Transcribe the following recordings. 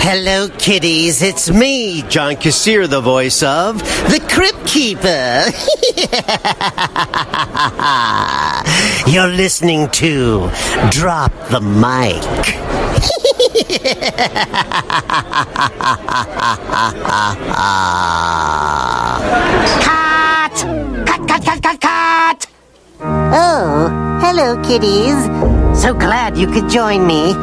Hello, kiddies. It's me, John Kassir, the voice of the Crypt Keeper. You're listening to Drop the Mic. Cut! Cut! Oh, hello, kiddies. So glad you could join me.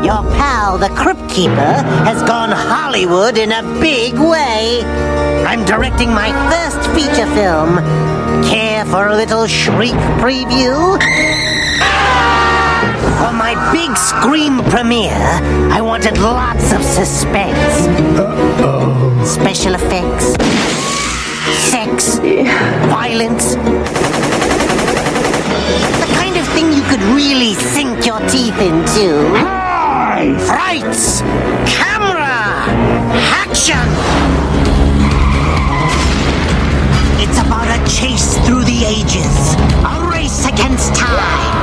Your pal, the Crypt Keeper, has gone Hollywood in a big way. I'm directing my first feature film. Care for a little shriek preview? For my big scream premiere, I wanted lots of suspense. Special effects, sex, violence. The kind of thing you could really sink your teeth into. Frights! Camera! Action! It's about a chase through the ages. A race against time.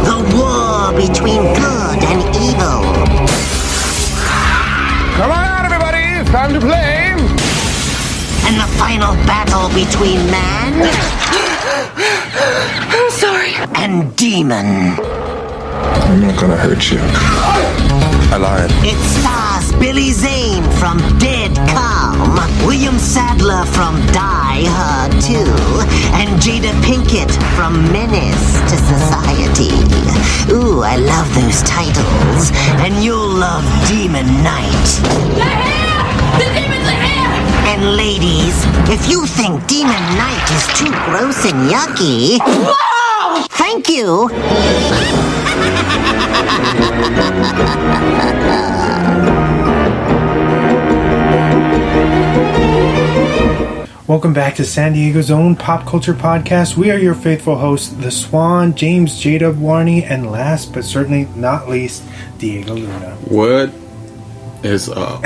The war between good and evil. Come on out, everybody! It's time to play! And the final battle between man... I'm sorry. ...and demon. I'm not gonna hurt you. I lied. It stars Billy Zane from Dead Calm, William Sadler from Die Hard 2, and Jada Pinkett from Menace to Society. Ooh, I love those titles. And you'll love Demon Knight. They're here! The demons are here! And ladies, if you think Demon Knight is too gross and yucky... Whoa! Thank you! Welcome back to San Diego's own pop culture podcast. We are your faithful hosts, The Swan, James, Jada, Warney, and last but certainly not least, Diego Luna. What is up?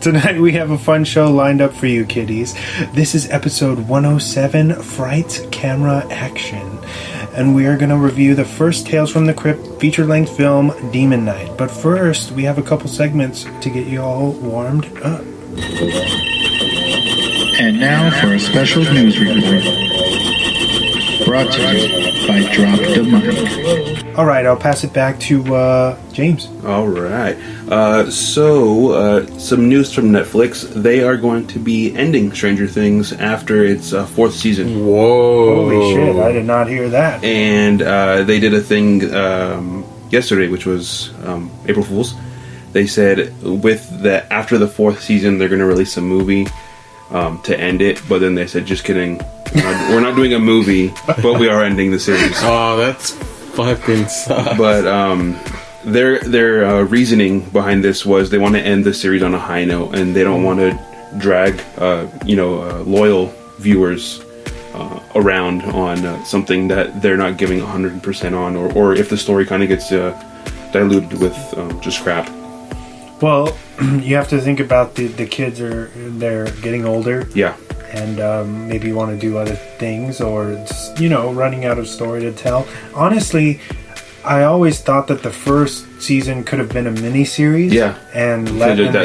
Tonight we have a fun show lined up for you, kiddies. This is episode 107, Frights, Camera, Action. And we are going to review the first Tales from the Crypt feature-length film, Demon Knight. But first, we have a couple segments to get you all warmed up. And now for a special news report. Brought to you by Drop the Mic. All right, I'll pass it back to James. All right. So, some news from Netflix. They are going to be ending Stranger Things after its fourth season. Whoa. Holy shit, I did not hear that. And they did a thing yesterday, which was April Fool's. They said after the fourth season, they're going to release a movie to end it. But then they said, just kidding. We're not doing a movie, but we are ending the series. Oh, that's fucking sucks. But their reasoning behind this was they want to end the series on a high note, and they don't want to drag loyal viewers around on something that they're not giving 100% on, or if the story kind of gets diluted with just crap. Well, you have to think about the kids they're getting older. Yeah. And maybe want to do other things, or just, running out of story to tell. Honestly, I always thought that the first season could have been a mini-series. Yeah. And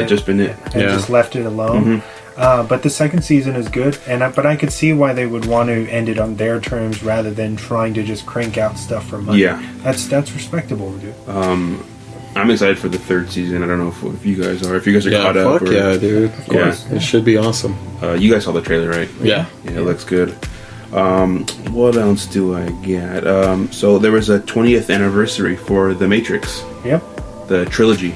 just been it. Just left it alone. Mm-hmm. But the second season is good, but I could see why they would want to end it on their terms rather than trying to just crank out stuff for money. Yeah. That's respectable, dude. I'm excited for the third season. I don't know if you guys are. If you guys are caught up. Yeah, dude. Of course. Yeah. It should be awesome. You guys saw the trailer, right? Yeah. Yeah, it looks good. What else do I get? So there was a 20th anniversary for The Matrix. Yep. The trilogy.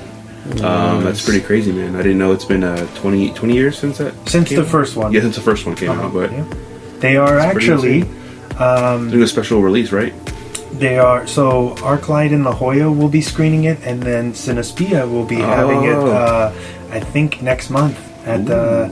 Nice. That's pretty crazy, man. I didn't know it's been 20 years since that. Since the first one. Yeah, since the first one came out. But yeah. They are actually doing a special release, right? They are. So ArcLight and La Jolla will be screening it, and then Cinespia will be having it, I think, next month at the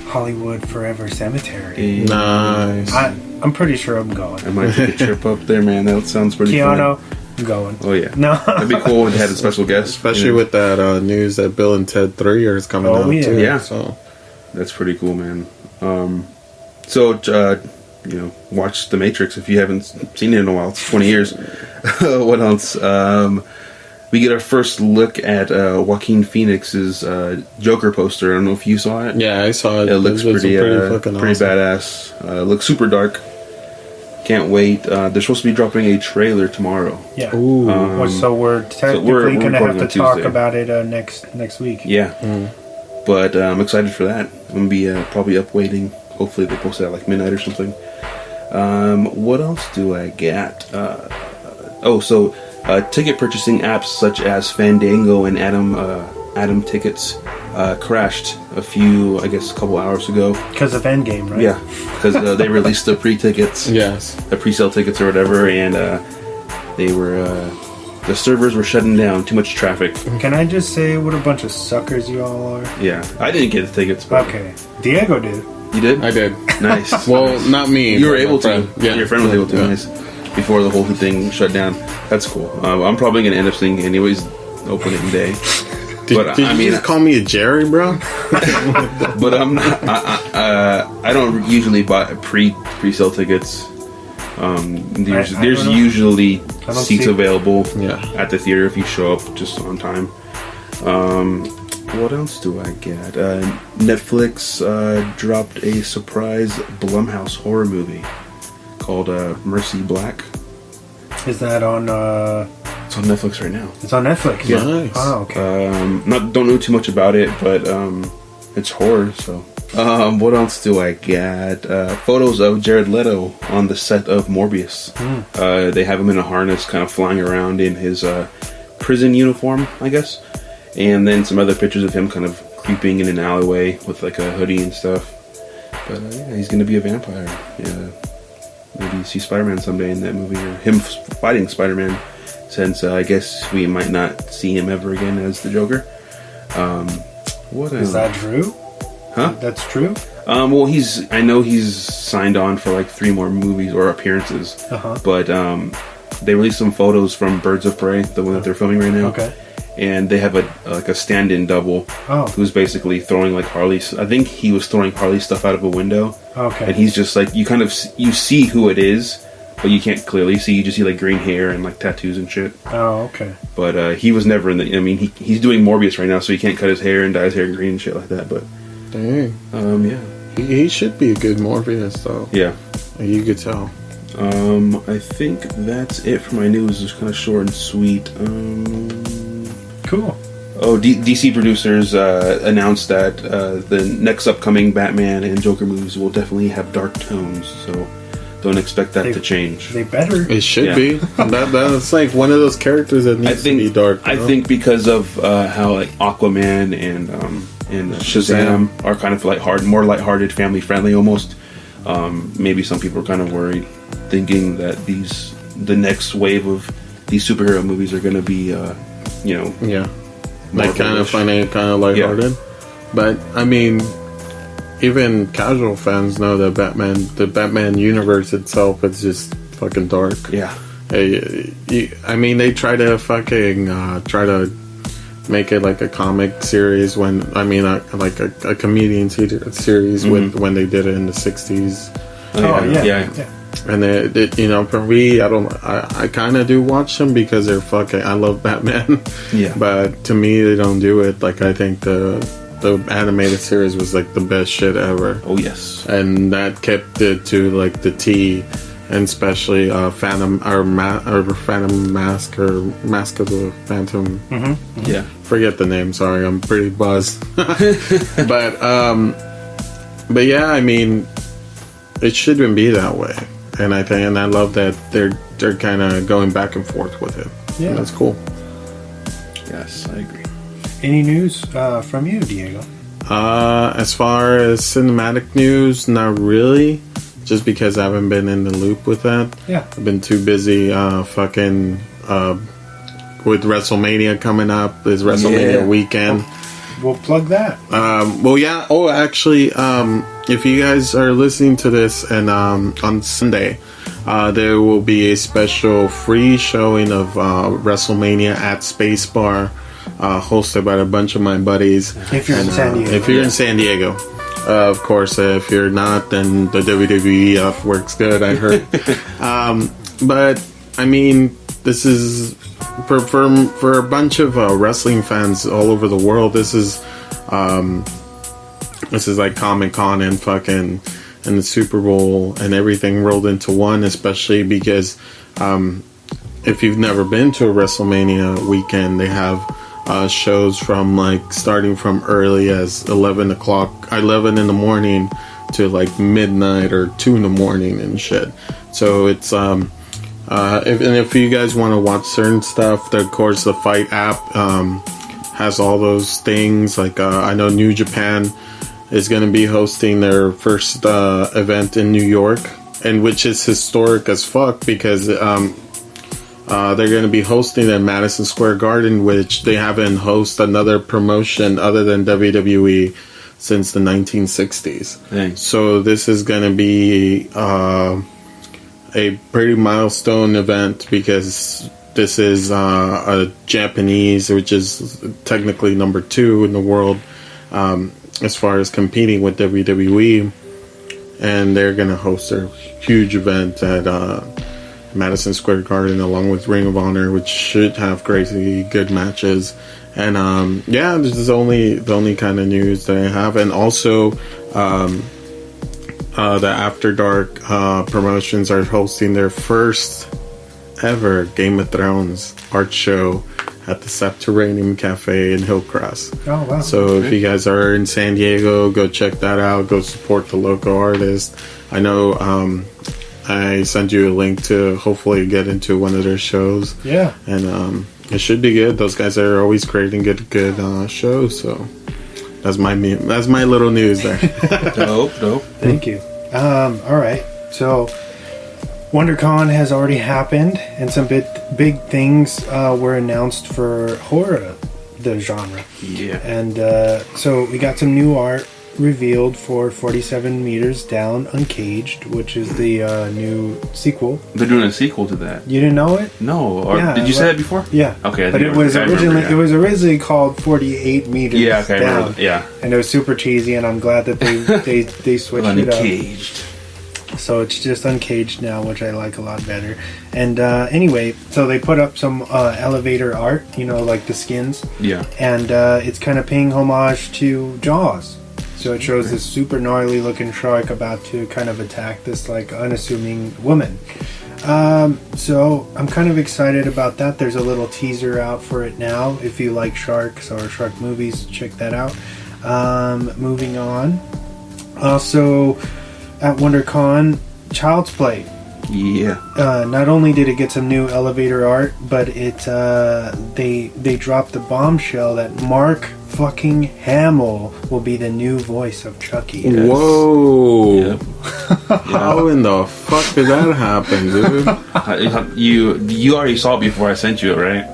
Hollywood Forever Cemetery. Nice. I'm pretty sure I'm going. I might take a trip up there, man. That sounds pretty Keanu, fun. I'm going. Oh, yeah. No. That'd be cool to have a special guest. Especially with that news that Bill and Ted 3 is coming out, too. Yeah. So. That's pretty cool, man. Watch The Matrix if you haven't seen it in a while. It's 20 years. What else? we get our first look at Joaquin Phoenix's Joker poster. I don't know if you saw it. Yeah, I saw it. It looks pretty fucking awesome. badass. Looks super dark. Can't wait. They're supposed to be dropping a trailer tomorrow. Yeah. Ooh. So we're technically we're going to have recording to on talk Tuesday. about it next week. Yeah. But I'm excited for that. I'm going to be probably up waiting. Hopefully they post it at like midnight or something. What else do I get? Ticket purchasing apps such as Fandango and Atom Tickets crashed a couple hours ago. Because of Endgame, right? Yeah, because they released the pre-tickets. Yes. The pre-sale tickets or whatever, and they were the servers were shutting down. Too much traffic. Can I just say what a bunch of suckers you all are? Yeah, I didn't get the tickets. But Okay. Diego did. You did? I did. Nice. Well, not me. You were but my able to. friend. Yeah. Your friend was able to. Yeah. Nice. Before the whole thing shut down. That's cool. I'm probably gonna end up seeing it anyways opening day. Did you just call me a Jerry, bro? But I'm not, I don't usually buy pre-sale tickets. There's I don't know. usually don't seats see- available Yeah. at the theater if you show up just on time. What else do I get? Netflix dropped a surprise Blumhouse horror movie called Mercy Black. Is that on? It's on Netflix right now. It's on Netflix. Yeah. Nice. Oh, okay. Don't know too much about it, but it's horror. So, what else do I get? Photos of Jared Leto on the set of Morbius. They have him in a harness, kind of flying around in his prison uniform, I guess. And then some other pictures of him kind of creeping in an alleyway with like a hoodie and stuff. But yeah, he's gonna be a vampire. Yeah, maybe see Spider-Man someday in that movie, or him fighting Spider-Man. Since I guess we might not see him ever again as the Joker. What Is that true? Huh? That's true. Well, I know he's signed on for like 3 more movies or appearances. But they released some photos from Birds of Prey, the one that they're filming right now. Okay. And they have a stand-in double who's basically throwing like Harley's. I think he was throwing Harley's stuff out of a window. Okay. And he's just like, you see who it is, but you can't clearly see. You just see like green hair and like tattoos and shit. Oh, okay. But he was never in the. I mean, he's doing Morbius right now, so he can't cut his hair and dye his hair green and shit like that. But Dang. yeah, He should be a good Morbius, though. yeah. You could tell. I think that's it for my news. It's kind of short and sweet. Cool. Oh, DC producers announced that the next upcoming Batman and Joker movies will definitely have dark tones, so don't expect that to change. They better. It should Yeah. be. That's like one of those characters that needs to be dark. I think because of how like Aquaman and Shazam are kind of like more lighthearted, family friendly almost. Maybe some people are kind of worried, thinking that the next wave of these superhero movies are going to be, Yeah. Like kind of Marvel-ish. funny, kind of lighthearted. But I mean, even casual fans know that the Batman universe itself is just fucking dark. Yeah. I mean, they try to fucking try to make it like a comic series like a comedian series with when they did it in the 60s. Yeah. And they, for me, I kind of do watch them because they're fucking. I love Batman. Yeah. But to me, they don't do it. Like I think the animated series was like the best shit ever. Oh yes. And that kept it to like the T, and especially Phantom Mask or Mask of the Phantom. Mm-hmm. Yeah. Forget the name. Sorry, I'm pretty buzzed. but yeah, I mean, it shouldn't be that way. And I love that they're kind of going back and forth with it. Yeah, that's cool. Yes, I agree. Any news from you, Diego? As far as cinematic news, not really. Just because I haven't been in the loop with that. Yeah, I've been too busy with WrestleMania coming up. It's WrestleMania weekend. We'll plug that. Well, yeah. Oh, actually, if you guys are listening to this, and on Sunday, there will be a special free showing of WrestleMania at Space Bar, hosted by a bunch of my buddies. If you're in San Diego. If you're in San Diego. Of course, if you're not, then the WWE works good, I heard. But, I mean, this is for a bunch of wrestling fans all over the world, this is like Comic-Con and fucking and the Super Bowl and everything rolled into one, especially because if you've never been to a WrestleMania weekend, they have shows from like starting from early as 11 in the morning to like midnight or 2 in the morning and shit. So it's if you guys want to watch certain stuff, of course the Fight app has all those things. Like I know New Japan is going to be hosting their first event in New York, and which is historic as fuck because they're going to be hosting in Madison Square Garden, which they haven't hosted another promotion other than WWE since the 1960s. Thanks. So this is going to be a pretty milestone event because this is a Japanese, which is technically number 2 in the world as far as competing with WWE, and they're going to host their huge event at Madison Square Garden along with Ring of Honor, which should have crazy good matches. And yeah, this is the only kind of news that I have. And also the After Dark promotions are hosting their first ever Game of Thrones art show at the Subterranean Cafe in Hillcrest. Oh, wow. So if you guys are in San Diego, go check that out. Go support the local artist. I know I sent you a link to hopefully get into one of their shows. Yeah. And it should be good. Those guys are always creating good shows. So that's my little news there. Dope. Thank you. All right. So WonderCon has already happened, and some big things were announced for horror, the genre. Yeah. And so we got some new art revealed for 47 Meters Down Uncaged, which is the new sequel. They're doing a sequel to that. You didn't know it? No. Yeah, did you say that before? Yeah. Okay. But it was originally called 48 Meters Down. Yeah. And it was super cheesy, and I'm glad that they switched it up. Uncaged. So it's just Uncaged now, which I like a lot better. And anyway, so they put up some elevator art, like the skins. Yeah. And it's kind of paying homage to Jaws. So it shows this super gnarly looking shark about to kind of attack this like unassuming woman. So I'm kind of excited about that. There's a little teaser out for it now. If you like sharks or shark movies, check that out. Moving on. Also at WonderCon, Child's Play. Yeah. Not only did it get some new elevator art, but it they dropped the bombshell that Mark fucking Hamill will be the new voice of Chucky. Yes. Whoa! Yep. How in the fuck did that happen, dude? You already saw it before I sent you it, right?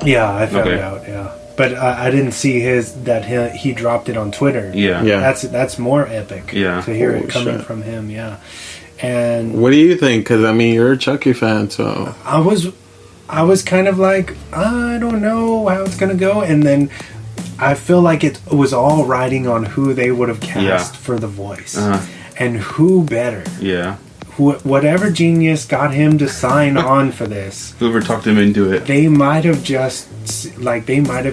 Yeah, I found out. Yeah, but I didn't see he dropped it on Twitter. Yeah. That's more epic. Yeah. To hear Holy it coming shit. from him. Yeah. And What do you think? Because I mean, you're a Chucky fan, so I was kind of like, I don't know how it's gonna go, and then I feel like it was all riding on who they would have cast for the voice, and who better. Yeah. Whatever genius got him to sign on for this, Whoever talked him into it. they might have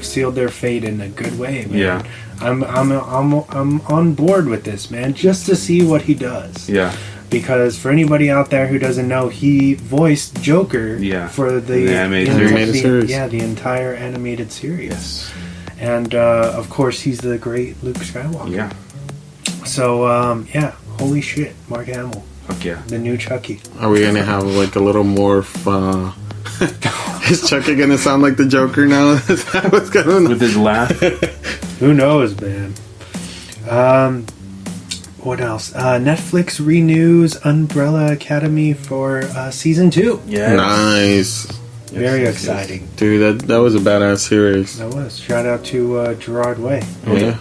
sealed their fate in a good way, man. Yeah. I'm on board with this, man, just to see what he does. Yeah. Because for anybody out there who doesn't know, he voiced Joker for the animated series. Yeah, the entire animated series. Yes. And of course, he's the great Luke Skywalker. Yeah. So holy shit, Mark Hamill. Fuck yeah. The new Chucky. are we gonna have like a little more? Is Chucky gonna sound like the Joker now? Is that what's going on? With his laugh. Who knows, man? What else? Netflix renews Umbrella Academy for season 2. Yeah. Nice, Very exciting. dude. That was a badass series. That was. Shout out to Gerard Way. Yeah.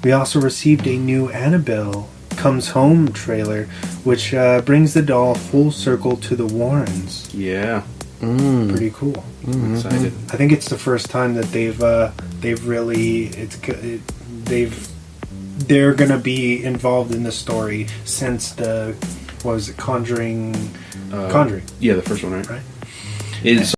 We also received a new Annabelle Comes Home trailer, which brings the doll full circle to the Warrens. Yeah. Pretty cool. I'm excited. I think it's the first time that they're gonna be involved in the story since the was it Conjuring? Conjuring. Yeah, the first one, right? Right. It's